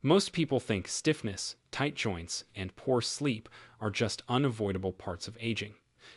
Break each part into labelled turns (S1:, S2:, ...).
S1: Most people think stiffness, tight joints, and poor sleep are just unavoidable parts of aging.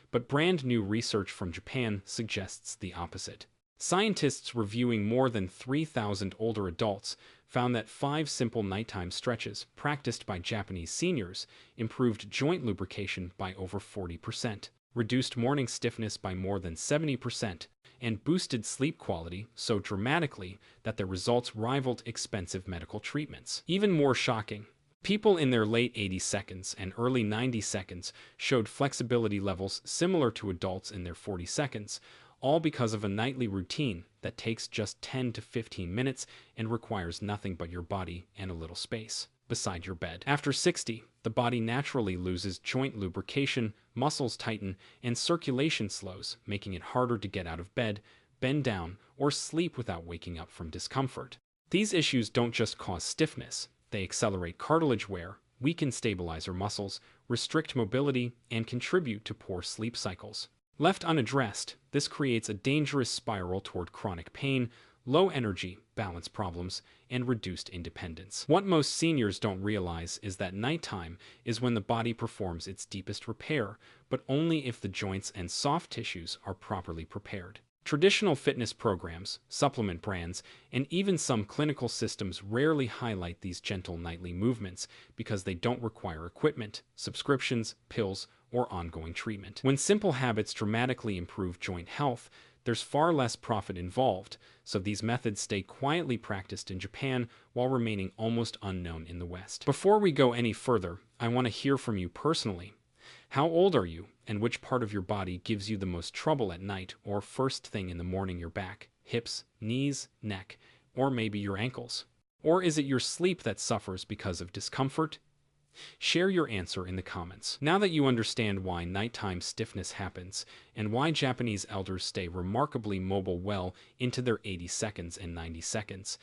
S1: But brand new research from Japan suggests the opposite. Scientists reviewing more than 3,000 older adults found that 5 simple nighttime stretches practiced by Japanese seniors improved joint lubrication by over 40%, reduced morning stiffness by more than 70%, and boosted sleep quality so dramatically that their results rivaled expensive medical treatments. Even more shocking, people in their late 80 seconds and early 90 seconds showed flexibility levels similar to adults in their 40 seconds, all because of a nightly routine that takes just 10 to 15 minutes and requires nothing but your body and a little space beside your bed. After 60, the body naturally loses joint lubrication, muscles tighten, and circulation slows, making it harder to get out of bed, bend down, or sleep without waking up from discomfort. These issues don't just cause stiffness, they accelerate cartilage wear, weaken stabilizer muscles, restrict mobility, and contribute to poor sleep cycles. Left unaddressed, this creates a dangerous spiral toward chronic pain, low energy, balance problems, and reduced independence. What most seniors don't realize is that nighttime is when the body performs its deepest repair, but only if the joints and soft tissues are properly prepared. Traditional fitness programs, supplement brands, and even some clinical systems rarely highlight these gentle nightly movements because they don't require equipment, subscriptions, pills, or ongoing treatment. When simple habits dramatically improve joint health, there's far less profit involved, so these methods stay quietly practiced in Japan while remaining almost unknown in the West. Before we go any further, I want to hear from you personally. How old are you, and which part of your body gives you the most trouble at night or first thing in the morning? Your back, hips, knees, neck, or maybe your ankles? Or is it your sleep that suffers because of discomfort? Share your answer in the comments. Now that you understand why nighttime stiffness happens and why Japanese elders stay remarkably mobile well into their 80 seconds and 90 seconds,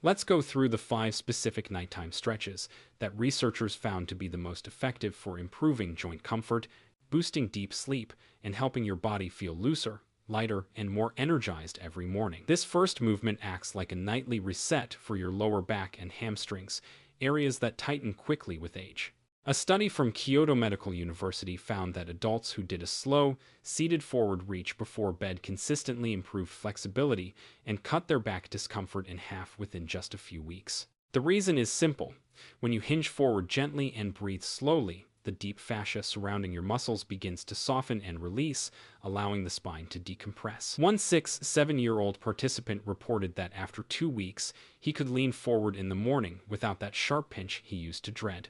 S1: let's go through the 5 specific nighttime stretches that researchers found to be the most effective for improving joint comfort, boosting deep sleep, and helping your body feel looser, lighter, and more energized every morning. This first movement acts like a nightly reset for your lower back and hamstrings, areas that tighten quickly with age. A study from Kyoto Medical University found that adults who did a slow, seated forward reach before bed consistently improved flexibility and cut their back discomfort in half within just a few weeks. The reason is simple. When you hinge forward gently and breathe slowly, the deep fascia surrounding your muscles begins to soften and release, allowing the spine to decompress. One 7-year-old participant reported that after 2 weeks, he could lean forward in the morning without that sharp pinch he used to dread.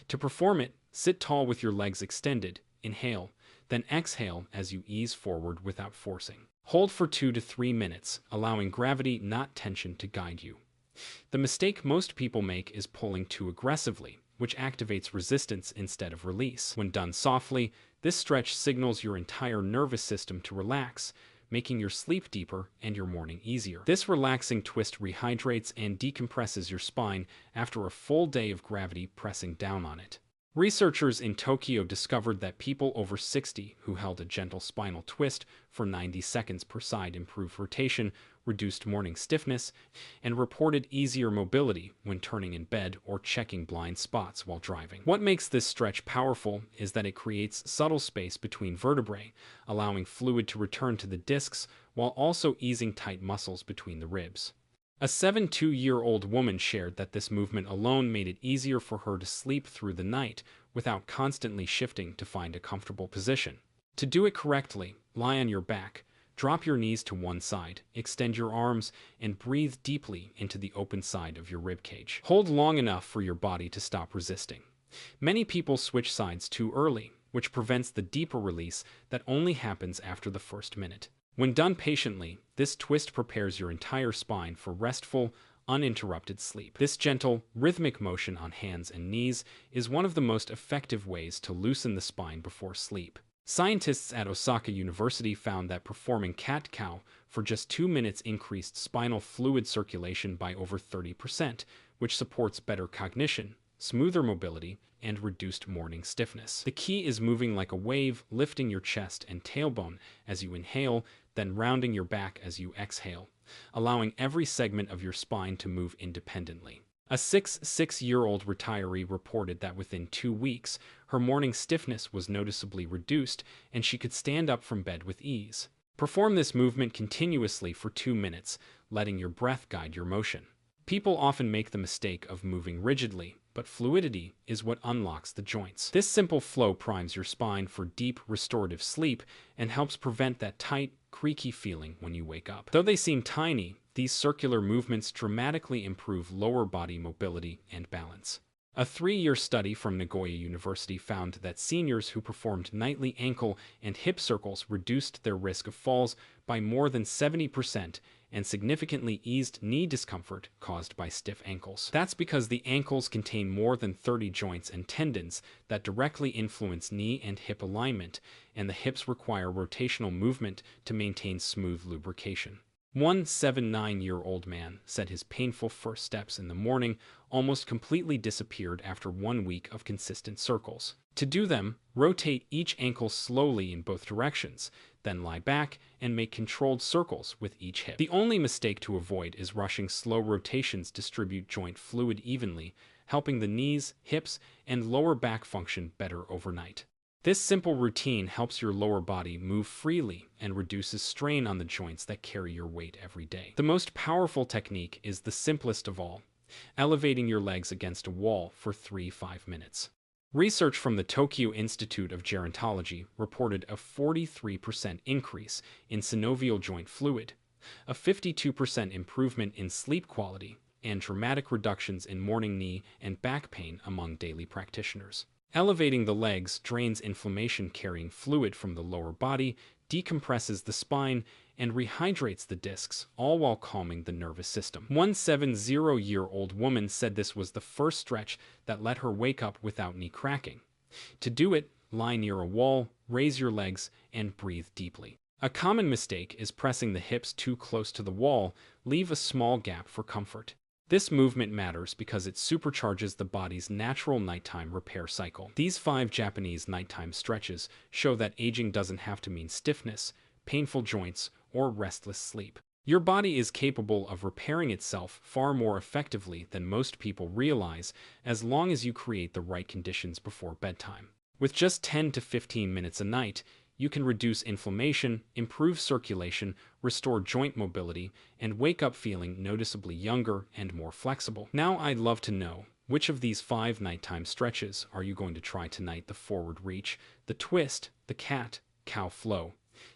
S1: To perform it, sit tall with your legs extended, inhale, then exhale as you ease forward without forcing. Hold for 2 to 3 minutes, allowing gravity, not tension, to guide you. The mistake most people make is pulling too aggressively, which activates resistance instead of release. When done softly, this stretch signals your entire nervous system to relax, making your sleep deeper and your morning easier. This relaxing twist rehydrates and decompresses your spine after a full day of gravity pressing down on it. Researchers in Tokyo discovered that people over 60 who held a gentle spinal twist for 90 seconds per side improved rotation, reduced morning stiffness, and reported easier mobility when turning in bed or checking blind spots while driving. What makes this stretch powerful is that it creates subtle space between vertebrae, allowing fluid to return to the discs while also easing tight muscles between the ribs. A 72-year-old woman shared that this movement alone made it easier for her to sleep through the night without constantly shifting to find a comfortable position. To do it correctly, lie on your back, drop your knees to one side, extend your arms, and breathe deeply into the open side of your ribcage. Hold long enough for your body to stop resisting. Many people switch sides too early, which prevents the deeper release that only happens after the first minute. When done patiently, this twist prepares your entire spine for restful, uninterrupted sleep. This gentle, rhythmic motion on hands and knees is one of the most effective ways to loosen the spine before sleep. Scientists at Osaka University found that performing cat-cow for just 2 minutes increased spinal fluid circulation by over 30%, which supports better cognition, smoother mobility, and reduced morning stiffness. The key is moving like a wave, lifting your chest and tailbone as you inhale, then rounding your back as you exhale, allowing every segment of your spine to move independently. A 6-year-old retiree reported that within 2 weeks, her morning stiffness was noticeably reduced and she could stand up from bed with ease. Perform this movement continuously for 2 minutes, letting your breath guide your motion. People often make the mistake of moving rigidly, but fluidity is what unlocks the joints. This simple flow primes your spine for deep, restorative sleep and helps prevent that tight, creaky feeling when you wake up. Though they seem tiny, these circular movements dramatically improve lower body mobility and balance. A 3-year study from Nagoya University found that seniors who performed nightly ankle and hip circles reduced their risk of falls by more than 70% and significantly eased knee discomfort caused by stiff ankles. That's because the ankles contain more than 30 joints and tendons that directly influence knee and hip alignment, and the hips require rotational movement to maintain smooth lubrication. One 79-year-old man said his painful first steps in the morning almost completely disappeared after 1 week of consistent circles. To do them, rotate each ankle slowly in both directions, then lie back and make controlled circles with each hip. The only mistake to avoid is rushing. Slow rotations distribute joint fluid evenly, helping the knees, hips, and lower back function better overnight. This simple routine helps your lower body move freely and reduces strain on the joints that carry your weight every day. The most powerful technique is the simplest of all, elevating your legs against a wall for 3-5 minutes. Research from the Tokyo Institute of Gerontology reported a 43% increase in synovial joint fluid, a 52% improvement in sleep quality, and dramatic reductions in morning knee and back pain among daily practitioners. Elevating the legs drains inflammation carrying fluid from the lower body, decompresses the spine, and rehydrates the discs, all while calming the nervous system. One 70-year-old woman said this was the first stretch that let her wake up without knee cracking. To do it, lie near a wall, raise your legs, and breathe deeply. A common mistake is pressing the hips too close to the wall. Leave a small gap for comfort. This movement matters because it supercharges the body's natural nighttime repair cycle. These 5 Japanese nighttime stretches show that aging doesn't have to mean stiffness, painful joints, or restless sleep. Your body is capable of repairing itself far more effectively than most people realize, as long as you create the right conditions before bedtime. With just 10 to 15 minutes a night, you can reduce inflammation, improve circulation, restore joint mobility, and wake up feeling noticeably younger and more flexible. Now I'd love to know, which of these 5 nighttime stretches are you going to try tonight? The forward reach, the twist, the cat-cow flow,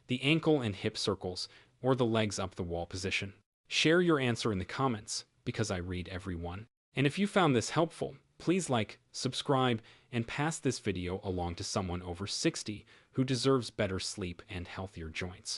S1: the ankle and hip circles, or the legs up the wall position? Share your answer in the comments, because I read every one. And if you found this helpful, please like, subscribe, and pass this video along to someone over 60 who deserves better sleep and healthier joints.